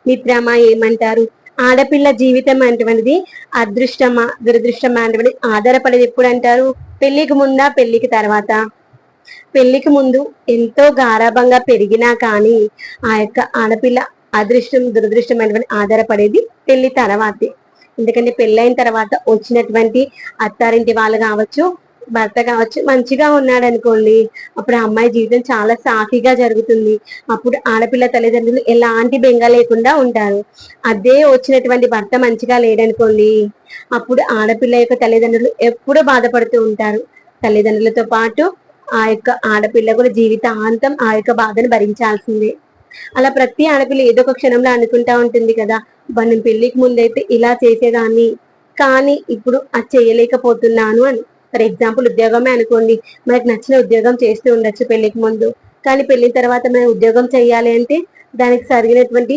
మిత్రమా ఏమంటారు? ఆడపిల్ల జీవితం అటువంటిది అదృష్టమా దురదృష్టమా అంటే ఆధారపడేది ఎప్పుడు అంటారు? పెళ్లికి ముందా పెళ్లికి తర్వాత? పెళ్లికి ముందు ఎంతో గారాబంగా పెరిగినా కానీ ఆ యొక్క ఆడపిల్ల అదృష్టం దురదృష్టం అనేటువంటి ఆధారపడేది పెళ్లి తర్వాతే. ఎందుకంటే పెళ్ళైన తర్వాత వచ్చినటువంటి అత్తారింటి వాళ్ళు కావచ్చు, భర్త కావచ్చు మంచిగా ఉన్నాడు అనుకోండి, అప్పుడు ఆ అమ్మాయి జీవితం చాలా సాఫీగా జరుగుతుంది. అప్పుడు ఆడపిల్ల తల్లిదండ్రులు ఎలాంటి బెంగ లేకుండా ఉంటారు. అదే వచ్చినటువంటి భర్త మంచిగా లేడనుకోండి, అప్పుడు ఆడపిల్ల యొక్క తల్లిదండ్రులు ఎప్పుడూ బాధపడుతూ ఉంటారు. తల్లిదండ్రులతో పాటు ఆ యొక్క ఆడపిల్ల కూడా జీవితాంతం ఆ యొక్క బాధను భరించాల్సిందే. అలా ప్రతి ఆడపిల్ల ఏదో ఒక క్షణంలో అనుకుంటా ఉంటుంది కదా, నేను పెళ్లికి ముందైతే ఇలా చేసేదాన్ని, కానీ ఇప్పుడు అది చేయలేకపోతున్నాను అని. ఫర్ ఎగ్జాంపుల్ ఉద్యోగమే అనుకోండి, మనకు నచ్చిన ఉద్యోగం చేస్తూ ఉండొచ్చు పెళ్లికి ముందు, కానీ పెళ్లి తర్వాత మనం ఉద్యోగం చేయాలి అంటే దానికి సరిగినటువంటి